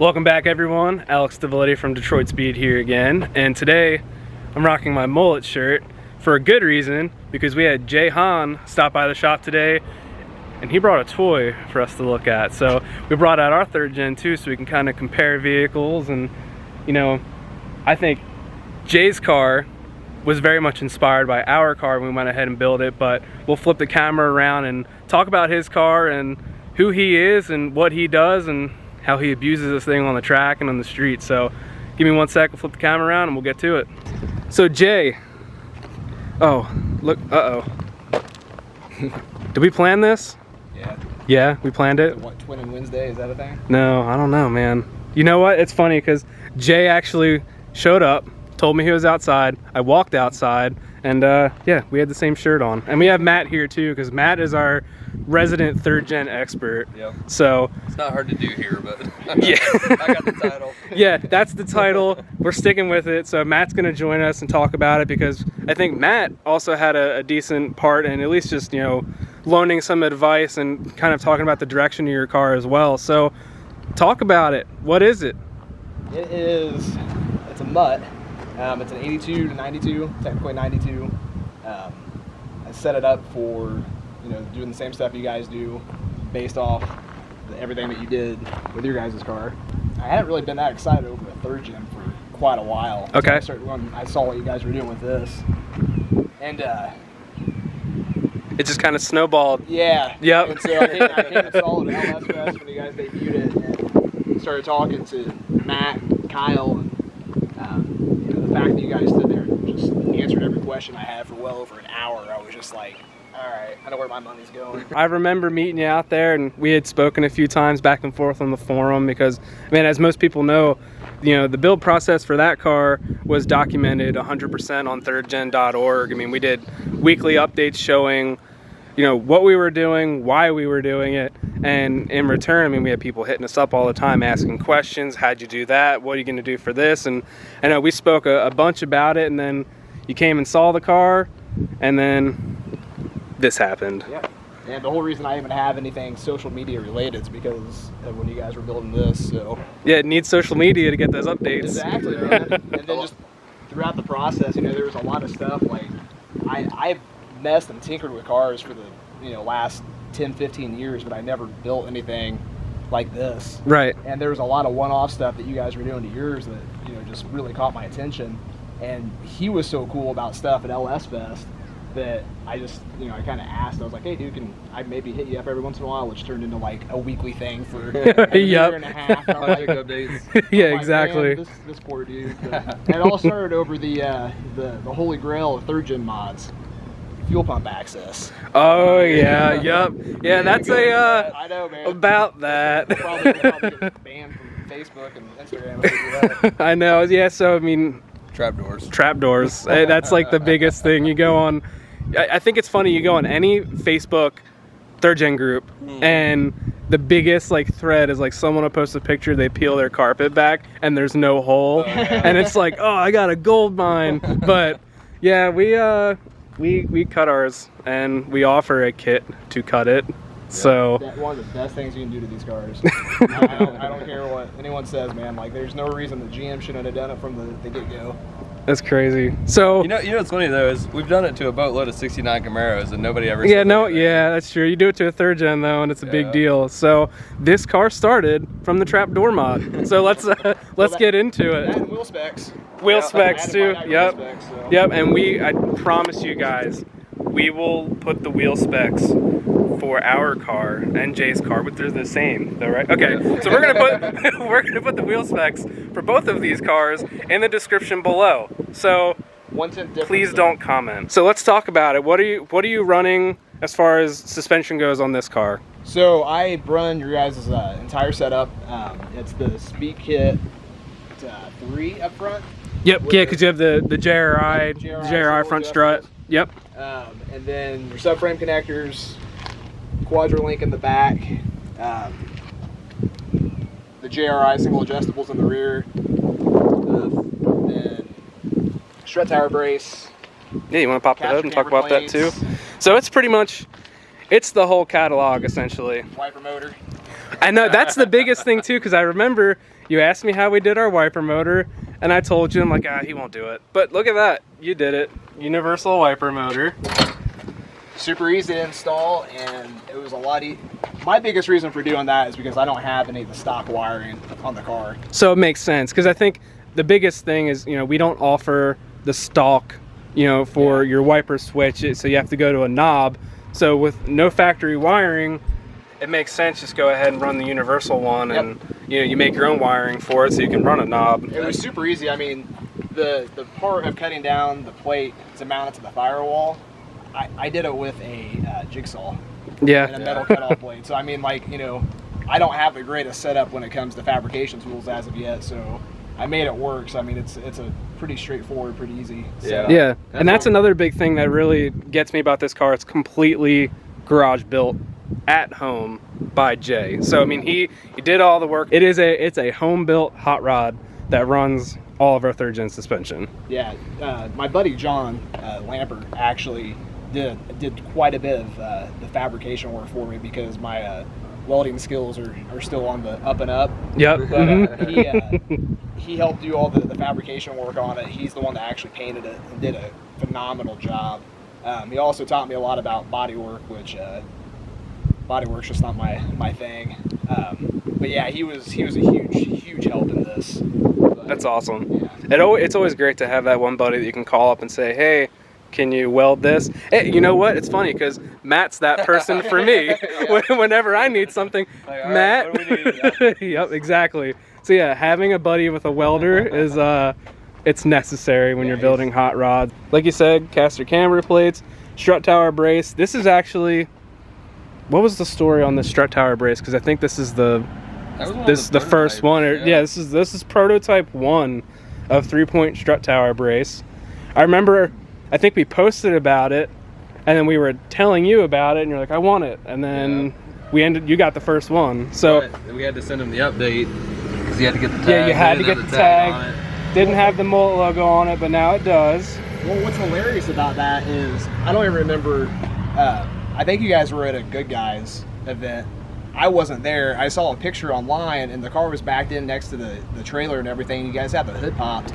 Welcome back, everyone. Alex Devalletti from Detroit Speed here again, and today I'm rocking my mullet shirt for a good reason, because we had Jay Hahn stop by the shop today and he brought a toy for us to look at. So we brought out our 3rd gen too, so we can kind of compare vehicles. And you know, I think Jay's car was very much inspired by our car when we went ahead and built it, but we'll flip the camera around and talk about his car and who he is and what he does and how he abuses this thing on the track and on the street. So give me 1 sec, we'll flip the camera around and we'll get to it. So Jay, oh look, did we plan this? Yeah, we planned it. What, Twin Wednesday, is that a thing? No, I don't know, man. You know what, it's funny because Jay actually showed up, told me he was outside, I walked outside, and yeah, we had the same shirt on. And we have Matt here too, because Matt is our resident 3rd gen expert. Yep. So it's not hard to do here, but yeah. I got the title. Yeah, that's the title. We're sticking with it. So Matt's gonna join us and talk about it, because I think Matt also had a decent part in at least just, you know, loaning some advice and kind of talking about the direction of your car as well. So talk about it. What is it? It's a mutt. It's an 82 to 92, technically 92. I set it up for, you know, doing the same stuff you guys do based off everything that you did with your guys' car. I hadn't really been that excited over the 3rd gen for quite a while. Okay. So when I saw what you guys were doing with this, and it just kind of snowballed. yeah. Yep. And so I came and saw it at LS Fest when you guys debuted it, and started talking to Matt, Kyle, and you know, the fact that you guys stood there and just answered every question I had for well over an hour, I was just like, all right, I know where my money's going. I remember meeting you out there, and we had spoken a few times back and forth on the forum, because, man, as most people know, you know, the build process for that car was documented 100% on 3rdgen.org. I mean, we did weekly updates showing, you know, what we were doing, why we were doing it, and in return, I mean, we had people hitting us up all the time asking questions. How'd you do that? What are you going to do for this? And I know we spoke a bunch about it, and then you came and saw the car, and then this happened. Yeah. And the whole reason I even have anything social media related is because of when you guys were building this. So yeah, it needs social media to get those updates. Exactly, man. And then just throughout the process, you know, there was a lot of stuff like I've messed and tinkered with cars for the, you know, last 10-15 years, but I never built anything like this. Right. And there was a lot of one-off stuff that you guys were doing to yours that, you know, just really caught my attention. And he was so cool about stuff at LS Fest that I just, you know, I kind of asked. I was like, hey, dude, can I maybe hit you up every once in a while? Which turned into like a weekly thing for a year and a half. And I'm like, updates. Yeah, exactly. Man, this poor dude. But it all started over the holy grail of 3rd gen mods, fuel pump access. Oh yeah, yep. Yeah, that's I know, man. About that. We'll probably get banned from Facebook and Instagram if we do that. I know. Yeah. So I mean, Trapdoors. That's like the biggest thing. You go on, I think it's funny, you go on any Facebook 3rd gen group, and the biggest like thread is like someone will post a picture, they peel their carpet back and there's no hole. And it's like, oh, I got a gold mine. But yeah, we cut ours, and we offer a kit to cut it. Yeah, so that's one of the best things you can do to these cars. I don't care what anyone says, man. Like, there's no reason the GM shouldn't have done it from the get-go. That's crazy. So you know what's funny though is we've done it to a boatload of 69 Camaros, and nobody ever. Yeah, no, yeah, that's true. You do it to a 3rd gen though, and it's a big deal. So this car started from the trapdoor mod. So let's get into it. And wheel specs. Wheel specs too. Yep. Specs, so. Yep. And I promise you guys, we will put the wheel specs for our car and Jay's car, but they're the same though, right? Okay, so we're gonna put the wheel specs for both of these cars in the description below. So please don't comment. So let's talk about it. What are you running as far as suspension goes on this car? So I run your guys' entire setup. It's the Speed Kit 3 up front. Yep. Yeah, because you have the JRI front strut. Yep. And then your subframe connectors, Quadra-Link in the back, the JRI single adjustables in the rear, then strut tire brace. Yeah, you want to pop the hood and talk about that too? So it's pretty much, it's the whole catalog essentially. Wiper motor. I know, that's the biggest thing too, because I remember you asked me how we did our wiper motor, and I told you, I'm like, he won't do it. But look at that, you did it. Universal wiper motor. Super easy to install, and it was a lot easier. My biggest reason for doing that is because I don't have any of the stock wiring on the car. So it makes sense, because I think the biggest thing is, we don't offer the stock, for your wiper switch, so you have to go to a knob. So with no factory wiring, it makes sense, just go ahead and run the universal one, and you make your own wiring for it so you can run a knob. It was super easy. I mean, the part of cutting down the plate to mount it to the firewall, I did it with a jigsaw. Yeah. And a metal cutoff blade. So I mean, like, I don't have the greatest setup when it comes to fabrication tools as of yet, so I made it work. So I mean, it's a pretty straightforward, pretty easy setup. Yeah. And that's another big thing that really gets me about this car. It's completely garage built at home by Jay. So I mean, he did all the work. It's a home built hot rod that runs all of our 3rd gen suspension. Yeah, my buddy John Lampert actually did quite a bit of the fabrication work for me, because my welding skills are still on the up and up. Yep. But he helped do all the fabrication work on it. He's the one that actually painted it and did a phenomenal job. He also taught me a lot about bodywork, which bodywork's just not my thing. But yeah, he was a huge help in this. But, that's awesome. Yeah. It's always great to have that one buddy that you can call up and say, hey, can you weld this? Hey, you know what? It's funny, because Matt's that person for me. Whenever I need something, like, Matt. Right, what do we need? Yep, exactly. So yeah, having a buddy with a welder is it's necessary when you're building hot rods. Like you said, caster camber plates, strut tower brace. This is actually, what was the story on the strut tower brace? Because I think this is the first one. Yeah, this is prototype 1 of 3-point strut tower brace. I remember, I think we posted about it, and then we were telling you about it, and you're like, I want it, and then you got the first one. So but we had to send him the update because you had to get the tag. Yeah, you had to get the tag. Didn't have the mullet logo on it, but now it does. Well, what's hilarious about that is, I don't even remember, I think you guys were at a Good Guys event. I wasn't there. I saw a picture online, and the car was backed in next to the trailer and everything. You guys had the hood popped.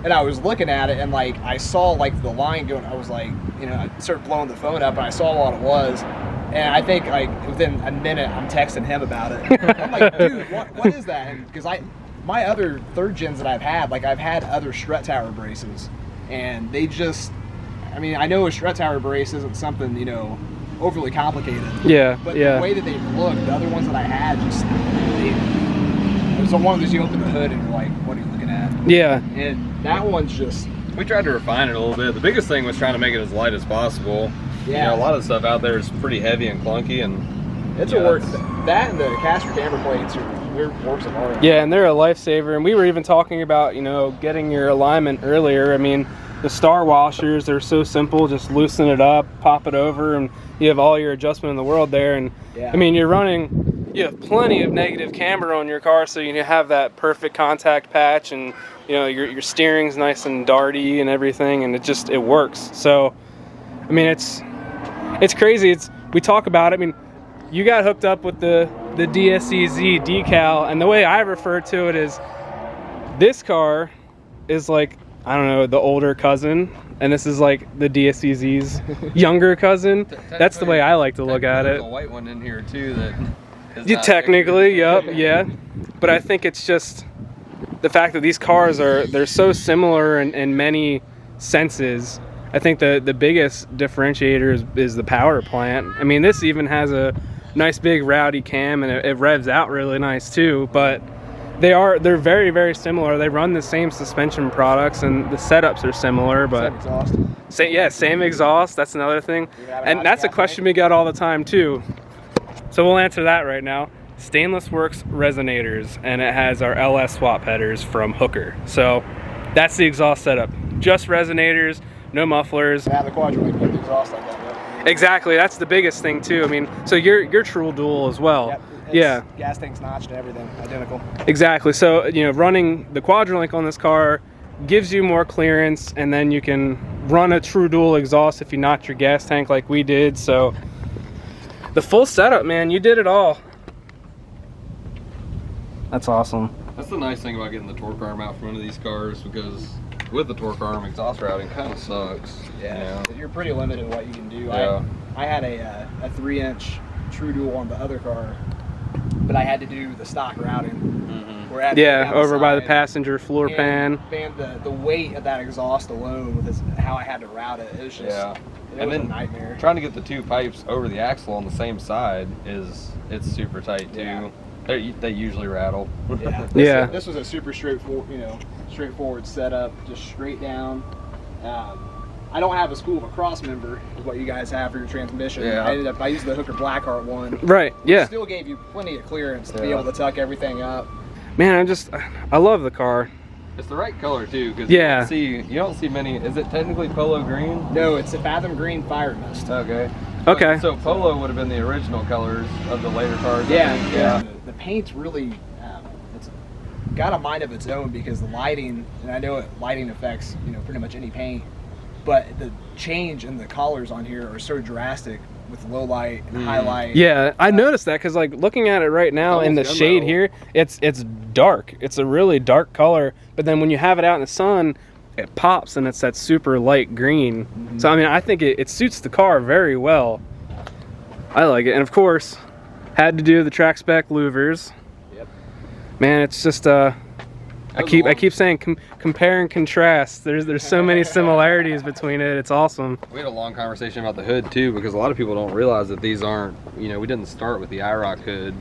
And I was looking at it, and like I saw like the line going. I was like, I started blowing the phone up, and I saw what it was. And I think like within a minute, I'm texting him about it. I'm like, dude, what is that? Because my other 3rd gens that I've had, like I've had other strut tower braces, and they just, I mean, I know a strut tower brace isn't something overly complicated. Yeah. But the way that they look, the other ones that I had, just it was one of those, you open the hood and you're like, what are you looking at? Yeah. And that one's just, we tried to refine it a little bit. The biggest thing was trying to make it as light as possible. yeah. A lot of the stuff out there is pretty heavy and clunky, and It's a work. That and the caster camber plates are works of art. Yeah, and they're a lifesaver. And we were even talking about, getting your alignment earlier. I mean, the star washers, they're so simple. Just loosen it up, pop it over, and you have all your adjustment in the world there. And I mean, you have plenty of negative camber on your car, so you have that perfect contact patch, and your steering's nice and darty and everything, and it works. So, I mean, it's crazy. We talk about it. I mean, you got hooked up with the DSE-Z decal, and the way I refer to it is, this car is like, I don't know, the older cousin, and this is like the DSE-Z's younger cousin. That's the way I like to look at it. There's a white one in here too that is technically, yep, yeah. But I think it's just the fact that these cars they're so similar in many senses. I think the biggest differentiator is the power plant. I mean, this even has a nice big rowdy cam, and it revs out really nice too, but they're very, very similar. They run the same suspension products, and the setups are similar, but same exhaust. That's another thing, and that's a question we got all the time too. So we'll answer that right now. Stainless Works resonators, and it has our LS swap headers from Hooker. So that's the exhaust setup. Just resonators, no mufflers. Yeah, the quadrillink with the exhaust like that. Yeah. Exactly, that's the biggest thing too. I mean, so you're true dual as well. Yep. Yeah. Gas tank's notched and everything, identical. Exactly. So running the quadrillink on this car gives you more clearance, and then you can run a true dual exhaust if you notch your gas tank like we did. So the full setup, man, you did it all. That's awesome. That's the nice thing about getting the torque arm out from under these cars, because with the torque arm, exhaust routing kind of sucks. Yeah, you're pretty limited in what you can do. Yeah. I had a 3-inch True Dual on the other car, but I had to do the stock routing. Where I had to go down over by the side passenger floor pan. And the weight of that exhaust alone with how I had to route it, it was just it was a nightmare. Trying to get the two pipes over the axle on the same side it's super tight too. Yeah. They usually rattle. Yeah. This was a super straightforward setup, just straight down. I don't have a spool of a cross member, is what you guys have for your transmission. Yeah. I used the Hooker Blackheart one. Right. Yeah. It still gave you plenty of clearance to be able to tuck everything up. Man, I love the car. It's the right color too, because Yeah. you don't see many. Is it technically polo green? No, it's a Fathom Green Fire Mist. Okay. Okay. So polo would have been the original colors of the later cars. Yeah. The paint's really it's got a mind of its own, because the lighting, and I know lighting affects pretty much any paint, but the change in the colors on here are so drastic with low light and high light. Yeah, I noticed that, because like looking at it right now in the shade here, it's dark. It's a really dark color, but then when you have it out in the sun, it pops and it's that super light green. So I mean, I think it suits the car very well. I like it. And of course, had to do the track spec louvers. Yep. Man, it's just I keep saying compare and contrast. There's so many similarities between it. It's awesome. We had a long conversation about the hood too, because a lot of people don't realize that these aren't, we didn't start with the IROC hood.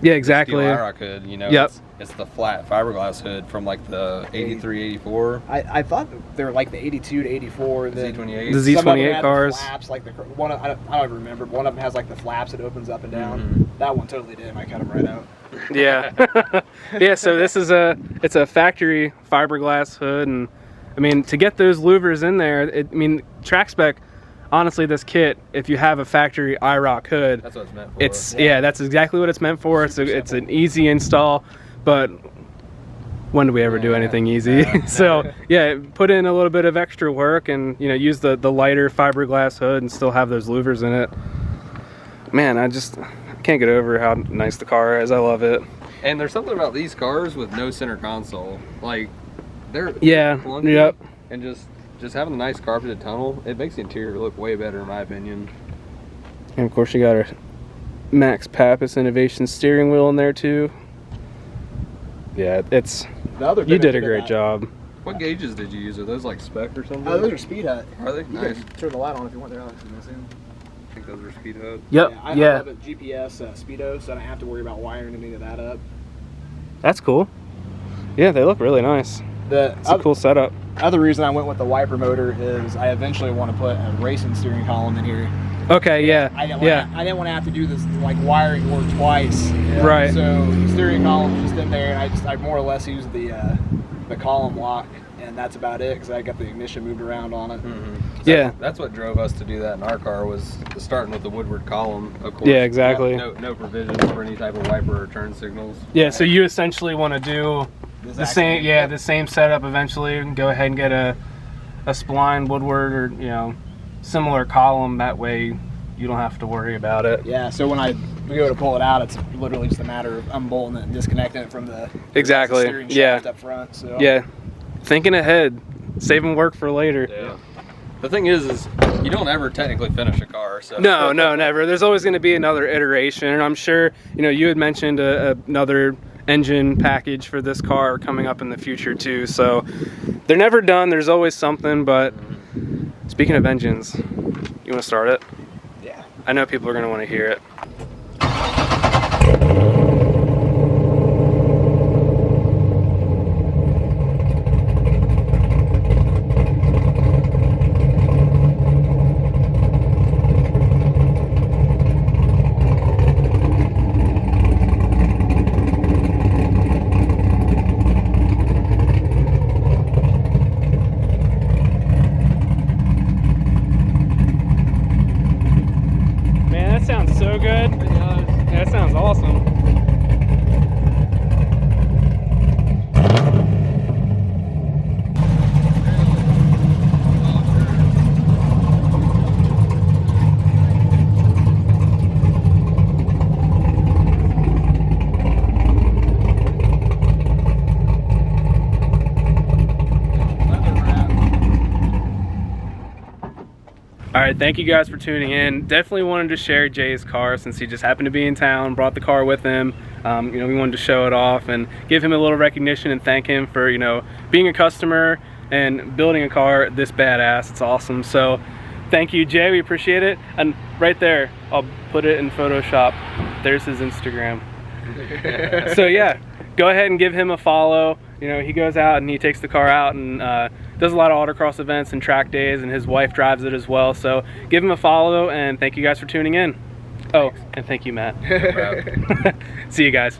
Yeah, exactly. The steel IROC hood, Yep. It's the flat fiberglass hood from like the 83, 84. I thought they were like the 82 to 84. The Z28. The Z28 cars. The flaps, like one, I don't even remember. One of them has like the flaps that opens up and down. That one totally didn't. I cut them right out. Yeah. Yeah, so this is it's a factory fiberglass hood, and I mean, to get those louvers in there, track spec, honestly, this kit, if you have a factory IROC hood, that's what it's meant for. Yeah, that's exactly what it's meant for. It's an easy install, but when do we ever do anything ezy? So yeah, put in a little bit of extra work and use the lighter fiberglass hood and still have those louvers in it. Man, I can't get over how nice the car is. I love it. And there's something about these cars with no center console. Like, they're clunky. Yep. And just having a nice carpeted tunnel, it makes the interior look way better in my opinion. And of course you got our Max Pappas Innovation steering wheel in there too. Yeah, you did a great job. What gauges did you use? Are those like spec or something? Oh, those are Speed Hut. Are they? You Nice. can turn the light on if you want there. I think those are Speed Hut. Yep. I have a GPS Speedo, so I don't have to worry about wiring any of that up. That's cool. Yeah, they look really nice. It's a cool setup. Other reason I went with the wiper motor is I eventually want to put a racing steering column in here. Okay, yeah. I didn't want to have to do this like wiring work twice. Right. So the steering column is just in there, and I more or less use the column lock, and that's about it, because I got the ignition moved around on it. That's what drove us to do that in our car, was starting with the Woodward column, of course. Yeah, exactly. No provisions for any type of wiper or turn signals. Yeah, so you essentially want to do the same setup eventually, and go ahead and get a spline Woodward or similar column. That way you don't have to worry about it. Yeah, so when I go to pull it out, it's literally just a matter of unbolting it and disconnecting it from the steering shaft up front. So yeah, thinking ahead, saving work for later. Yeah. The thing is you don't ever technically finish a car. So No, never. There's always going to be another iteration, and I'm sure you had mentioned another engine package for this car coming up in the future too. So they're never done. There's always something. But speaking of engines, you want to start it? Yeah. I know people are going to want to hear it. Sounds so good. right, thank you guys for tuning in. Definitely wanted to share Jay's car since he just happened to be in town, brought the car with him. You know, we wanted to show it off and give him a little recognition and thank him for, you know, being a customer and building a car this badass. It's awesome. So thank you, Jay, we appreciate it. And right there, I'll put it in Photoshop. There's his Instagram. So yeah, go ahead and give him a follow. You know, he goes out and he takes the car out and does a lot of autocross events and track days, and his wife drives it as well. So give him a follow, and thank you guys for tuning in. Oh, and thank you, Matt. See you guys.